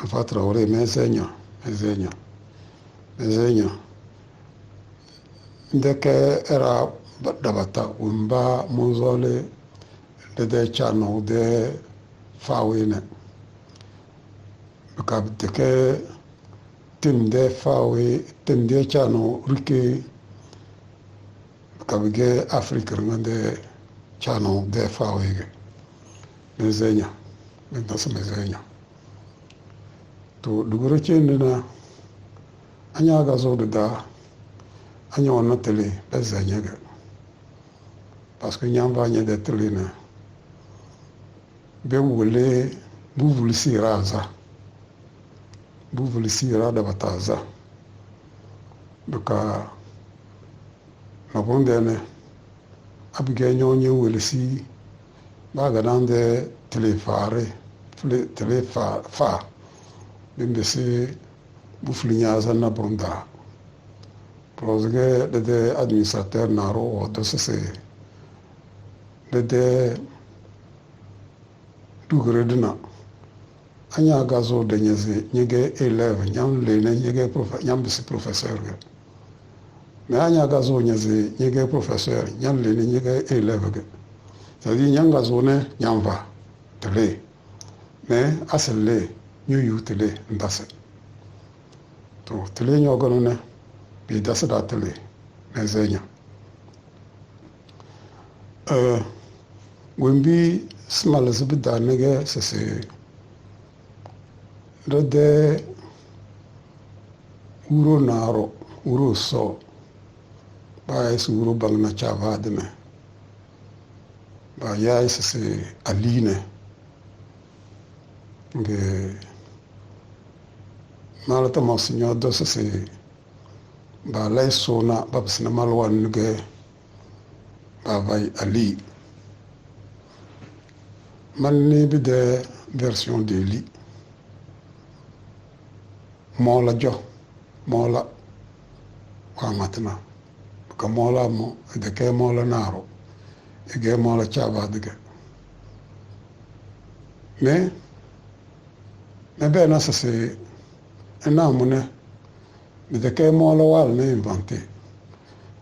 Alpha Traoré mezenya ndeke era dabata wumba muzole de chano de fawine kabteke tim de fawe tim de chano rike kabige Afrika ngande chano de fawe mezenya to duguro chendina anya gazo da anya on tele bezanya ga parce que nyamba nya de tele na be wole buvul siraza da bataza duka na bondene abige nyonye wole si baga dande tele fa bimbe se buflinyaza na bronda prozge de administrateur naro de se de dugredna anya gazo de nyege élève nyam lene nyege nyam bisi professeur ge mais anya gazo nyege professeur nyam lene nyege élève ge c'est-à-dire nyam gazo ne nyam va tele mais asele nyu tele ndase to tele nyogono ne bi dase da tele mezenya wembi small zibda nege sese de uro naro uro so ba es uro bangna chavadne ba ya sese aline nge malata monsignor do sese ba lay sona ba bisna malwan nge ba vai ali manni bi de version de li mola wa matna ka mola mo de ke mola naro e ge mola chava de ge mais bene se enamune de ke mola wal ne inventé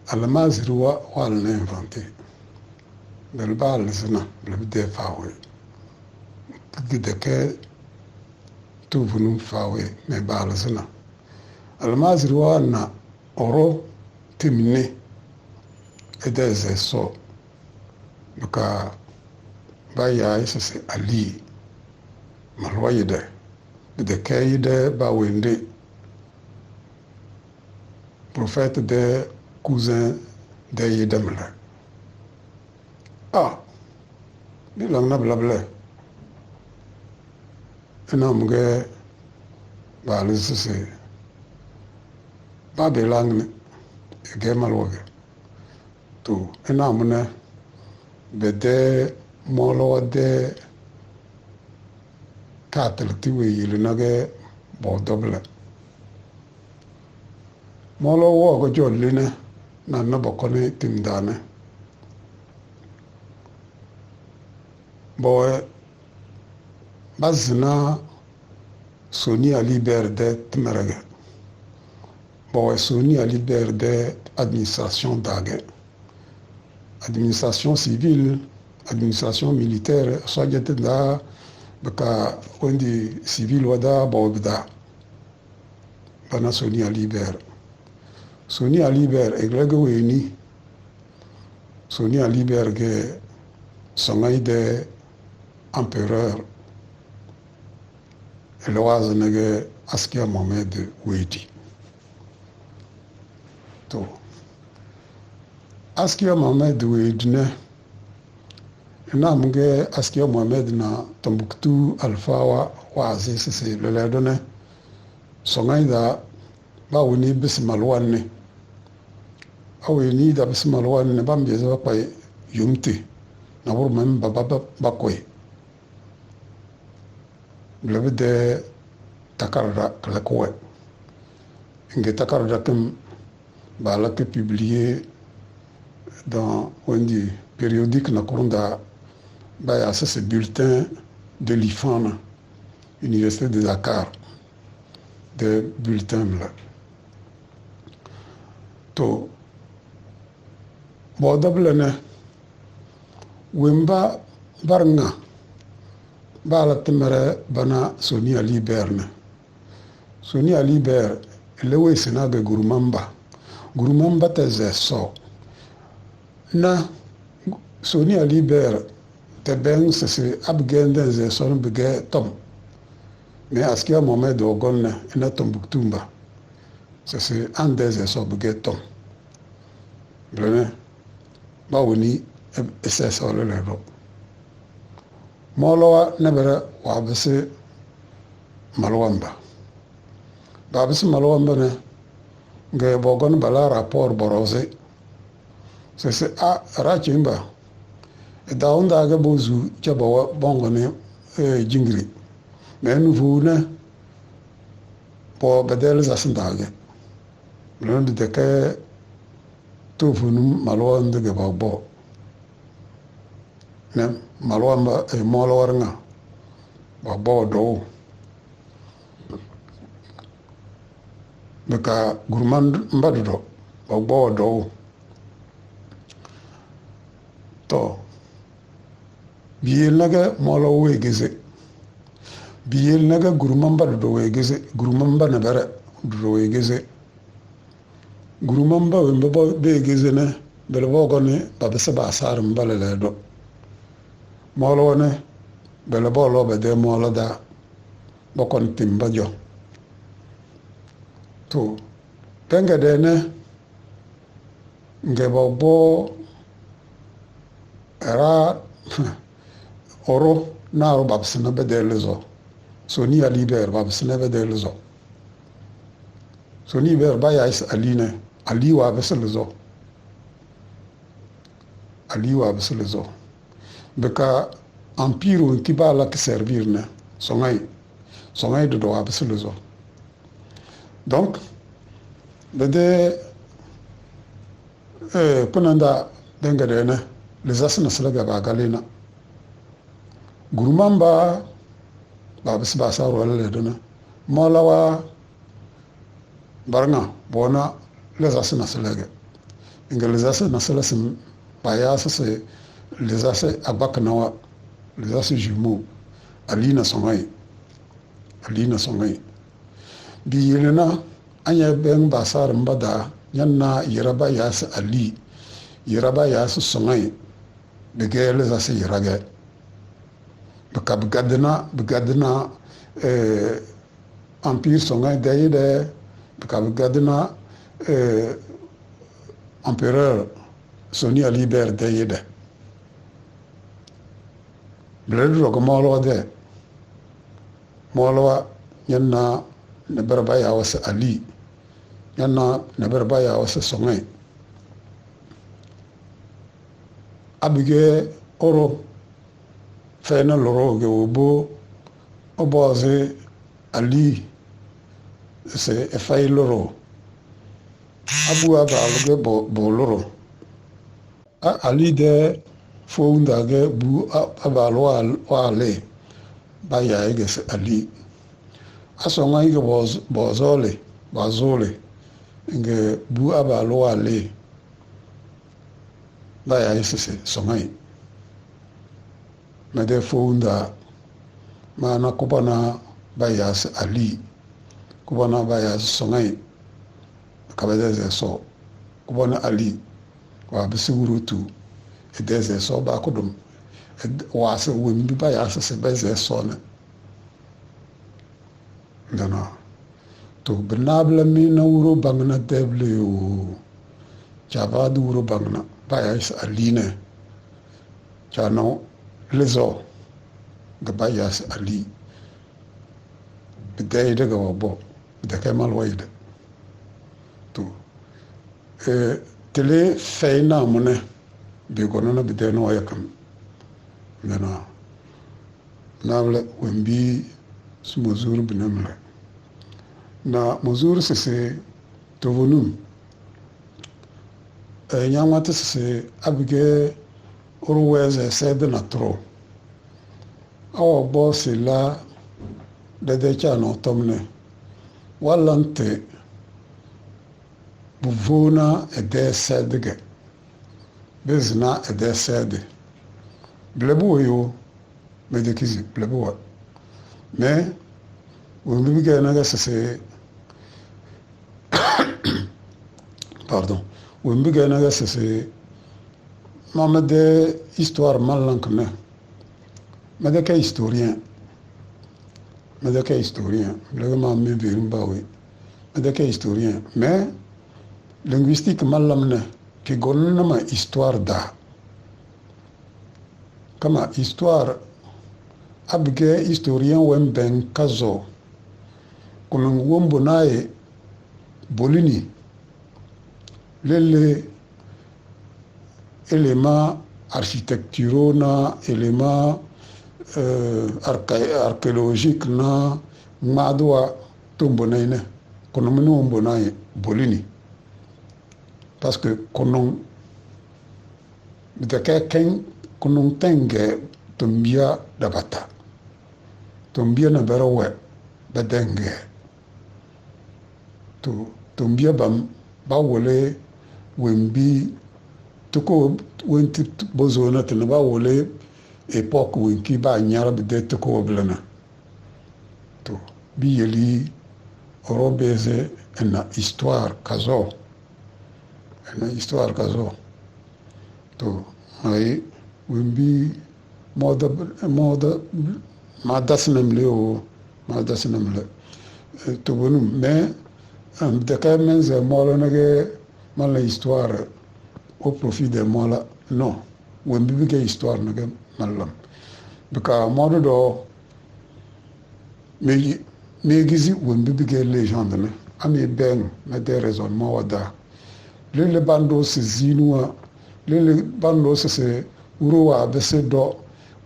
alla mazri wal ne inventé del bal zina le de fawe de ke tu vunu fawe me bal zina alla mazri wal na oro timne edeze so baka baya se ali malwayde de kayde bawende prophète de cousin de yedamla ni lang na blable ena muge balise ba de lang ne ge malwoge to ena mune bede molo de katel tiwe yilnage bo doble molo wo go jolline na bokone timdane boy bazna Soni Ali Berde tmerege boy Soni Ali Berde administration dage administration civile administration militaire soit da baka ondi civil wada bobda bana Soni Ali Berde Soni Ali Berde eglege weni Soni Ali Berde songai de empereur eloise nege Askia Mohamed Wedi to Askia Mohamed Wedi ne na munge Askia Mohamed na Tombouctou Alpha wa Aziz se le ledone songai da ba woni bismalwan ne aweni da bismalwan ne bambe za pa yumti na wur mem ba koy blebe de takarda klakowe nge takarda kem bala ke publié dans ondi périodique na kurunda ba ya ce bulletin de l'IFAN Université de Dakar de bulletin la to bo dabla ne wemba barnga bala temere bana Soni Ali Berne Soni Ali Ber lewe sinaga gurumamba te so na Soni Ali Ber te beng sese abgende ze son bege tom mais askia Mohamed Ogonne ena Tombouctou sese ande ze so bege tom blene ba woni ese so le ro molowa nebere wa bese malwamba ba bese malwamba ne nge bogon bala rapport borose sese a rachimba daunda ga bozu chaba bongo ne jingri mais nous ne po bedel za sindage blene de ke to funum malwanda ge bo ne malwamba e molwarnga bo do beka gurman mbaddo bo do to biyel naga molo wegeze biyel naga gurman mbaddo wegeze gurman mbana bara do wegeze gurman ba wemba be geze ne bele bogone babese ba sar mbalele do molo ne bele bolo be de molo da bokon timba jo to penga de ne nge bo era oro na ro babse na be de lezo Soni Ali Ber babse na be de lezo Soni Ber ba ya is aline ali wa bese lezo beka empire qui va la servir ne songai de doa bese lezo donc bede kunanda denga de ne les asna slaga ba galena gurumamba ba bese ba saro le de ne molawa barnga bona les asna slaga inga les asna slasim baya se les asna abaknawa les asna jumeaux alina songai bi yelena anya ben basar mbada nyanna yaraba yas ali yaraba yas songai de gele za se yarage bakab gadna empire songai de bakab gadna empereur Soni Ali Ber de bledo ko molo nyanna ne berba ya wasa ali nyanna ne berba ya wasa songai abige oro fena loro ge obo oboze ali se efai loro abu abalge bo loro ali de founda ge bu abalo ale baya ge ali asonga ige bazole nge bu abalo ale baya ise songa na de founda mana kubana baya ali kubana baya songa kabeze so kubana ali wa bisiwurutu edeze so ba kodum wa se wembi baya se beze so na dana to benabla mi na wuro bangna deble o chaba du wuro bangna baya is aline chano lezo ga baya is ali bidai daga wabo da kai malwaida to tele feina mune bi gonona bidai no yakam dana nable wembi su mozuru binamle na mozuru sese tovonum nyamata sese abige oruweze sede na tro awo bo sila dede chano tomne wallante buvona ede sedge bezna ede sede blebu yo medekizi blebu wa mais wembi gena ga sese pardon wembi gena ga sese mamade histoire malankne medeke historien le ma me birim bawe medeke historien mais linguistique malamne ki gonna ma histoire da kama histoire abge historien wen ben kazo kunun wombo naye bolini lele éléments architecturaux na éléments archéologiques na madwa tombonaine kono mini wombo naye bolini parce que kono de ken kono tenge tombia dabata tombia na berawe badenge to tombia bam ba wole wembi toko wenti bozona tena ba wole époque wenki ba nyara de toko blana to bi yeli robeze na histoire kazo to ay wembi moda ma dasnamle to bonu mais de quand même c'est moi nage mal histoire au profit de moi là non wembi bi ke histoire nage malam bika modo do mais gizi wembi bi ke légende ne ami ben na des raisonnements wada le bando se zinua le bando se uro wa bese do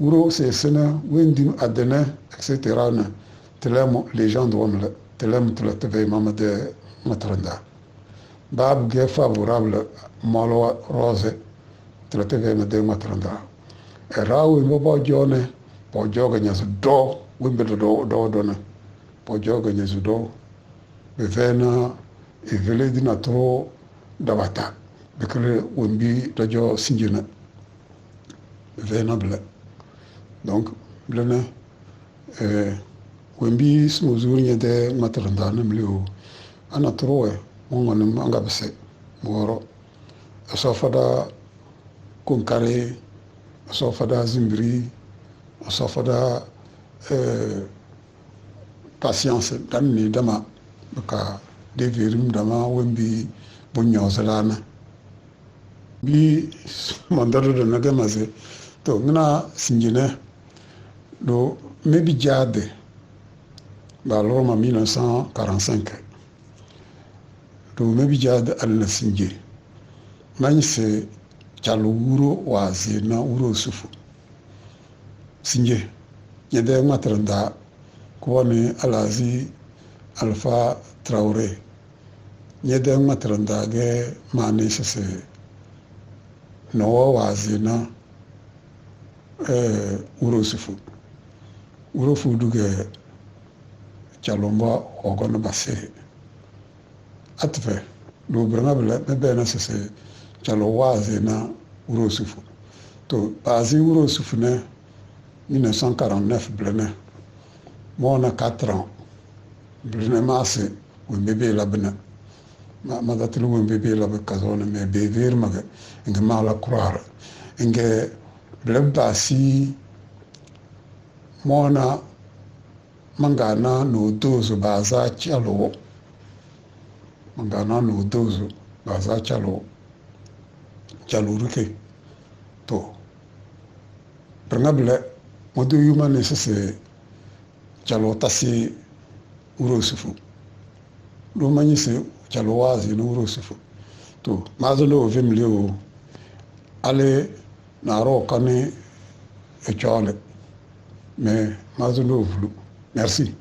uro se sena wendi adene etc na telemo légende wamla telem tebe mama de matranda bab ge favorable molo rose tebe ma de matranda erawi mo bo jone po joga nyas do wimbe do na po joga nyas do be vena e vele di natro dabata bekele wimbi dojo sinjina vena bla donc blena wembi smuzuri de matranda na mlio ana troe mongone manga bese moro asofada kunkare asofada zimbri asofada patience danni dama ka devirim dama wembi bunyozalana bi mandaro de nagamaze to ngna sinjine do mebi jade ba Roma 1945 do mebi jade al sinje manse chalo wuro wazi na wuro sufu sinje yede matranda kwani alazi alfa traoré yede matranda ge mani sese no wazi na wuro sufu wuro fuduge chalomba ogono base atfe do brangabla bebe na sese chalo wazi na wuro sufu to bazi wuro sufu ne 1949 blene mona 4 ans blene masse bébé labna ma datlu bébé lab kazona me bever maga nge mala croire nge blebasi mona mangana no dozo baza chalo mangana no dozo baza chalo ruke to prangable modu yuma nesese chalo tasi urosufu do manyise chalo wazi no urosufu to mazolo vimlio ale naro kane e chale mais mazolo vlu merci.